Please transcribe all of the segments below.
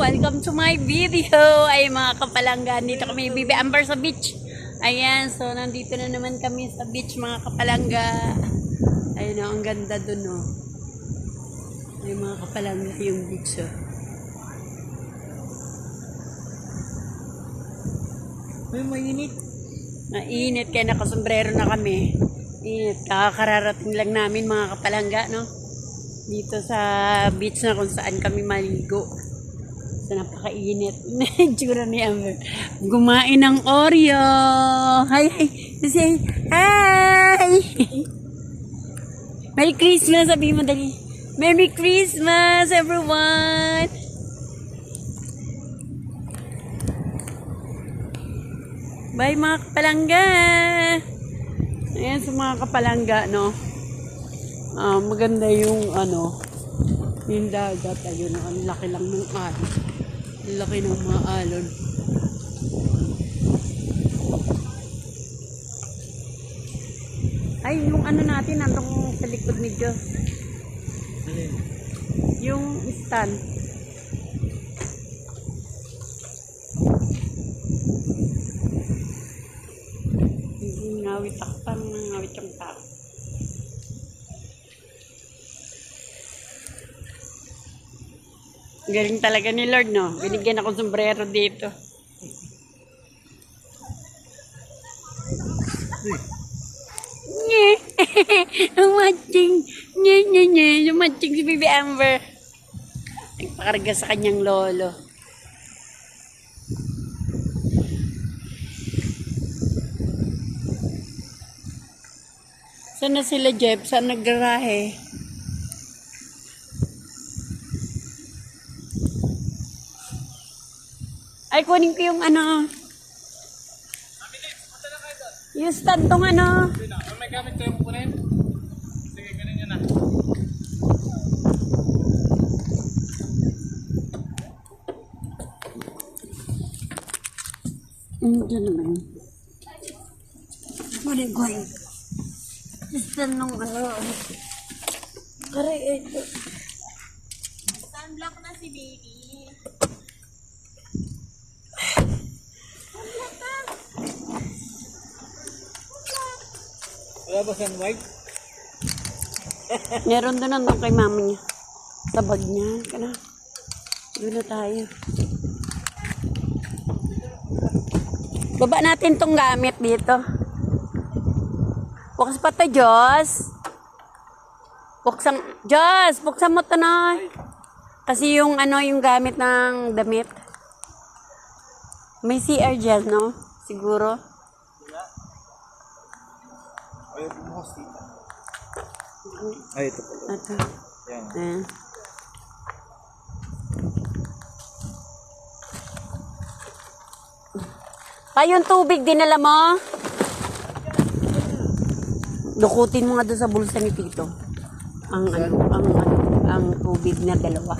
Welcome to my video. Ay mga kapalangga, dito kami Bibi Amber sa beach. Ayan, so nandito na naman kami sa beach mga kapalangga. Ayun o, ang ganda dun o. Ay mga kapalangga yung beach o. Ay, mainit. Mainit, kaya nakasombrero na kami. Init, kakakararating lang namin mga kapalangga, no? Dito sa beach na kung saan kami maligo. So, napakainit. Tsura ni Amber. Gumain ng Oreo. Hi, hi. Say, hi. Merry Christmas. Sabi mo dali. Merry Christmas, everyone. Bye, mga kapalangga. Ayan sa mga kapalangga, no? Maganda yung yung dagat. Ayun, ang laki lang ng alon. Ang laki ng mga alon. Ay, yung natin, nandong sa likod ni Diyos. Yung stand. Hindi ngawit takpan, ngawit yung tao. Galing talaga ni Lord, no? Binigyan ako sombrero dito. Nye! Matching! Nye! Matching si Bibi Amber. Nagpakarga sa kanyang lolo. Saan na sila, Jeff? Saan naggarahe? Ay, kunin ko yung yung stand tong May gamit kayo kukunin? Sige, ganin nyo na. Diyan naman. Goy. Stand nung Kare, ito. Sunblock na si baby. Wala ba siyang white? Meron doon nandun kay mama niya. Sa bag niya. Kana. Doon na tayo. Baba natin tong gamit dito. Bukas pa to, Diyos. Buksan mo to na. Kasi yung yung gamit ng damit. May CR dyan, no? Siguro. Ayaw bumukas dito. Ay, ito pala. Ito. Yan. Ayan. Yung tubig dinala mo? Dukutin mo nga doon sa bulsa ni Tito. Ang tubig na dalawa.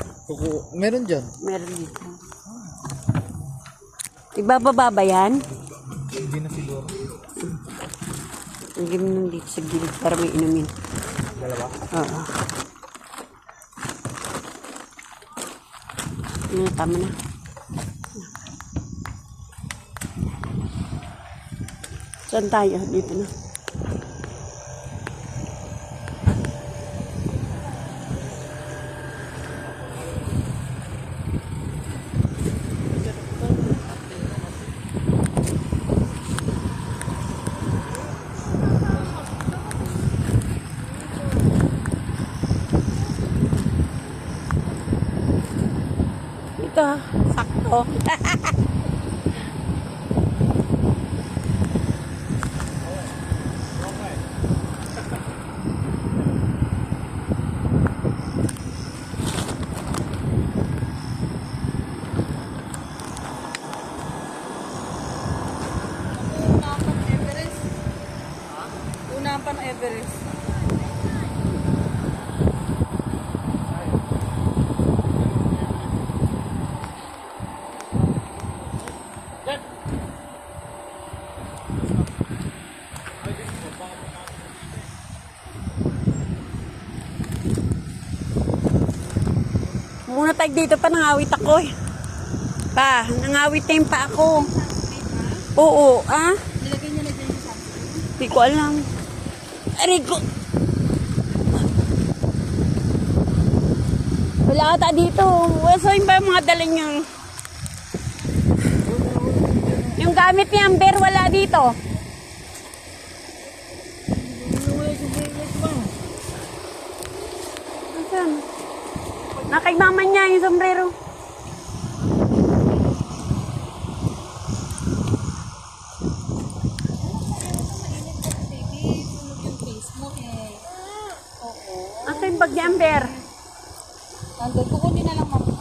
Meron dyan? Meron dito. Ibababa ba yan? Hindi na siguro. Ang gano'n dito sa gilid para may inumin. Dalawa? Oo. Tama na. Saan tayo? Dito na. Ito, sakto. Unapan Everest. Muna tayo dito pa, nangawit ako eh. Pa, nangawit na yung pa ako. Oo, ah? Nilagay niya na dyan yung sunscreen. Hindi ko alam. Aray ko. Wala ata dito. Saan ba yung mga dala niya? Yung gamit ni Amber, wala dito. Asan? Nakay mama niya yung sombrero. Baby, sunog yung face mo eh. Oo. Asa yung bag ni Amber? Nandun, kukunin na lang mama.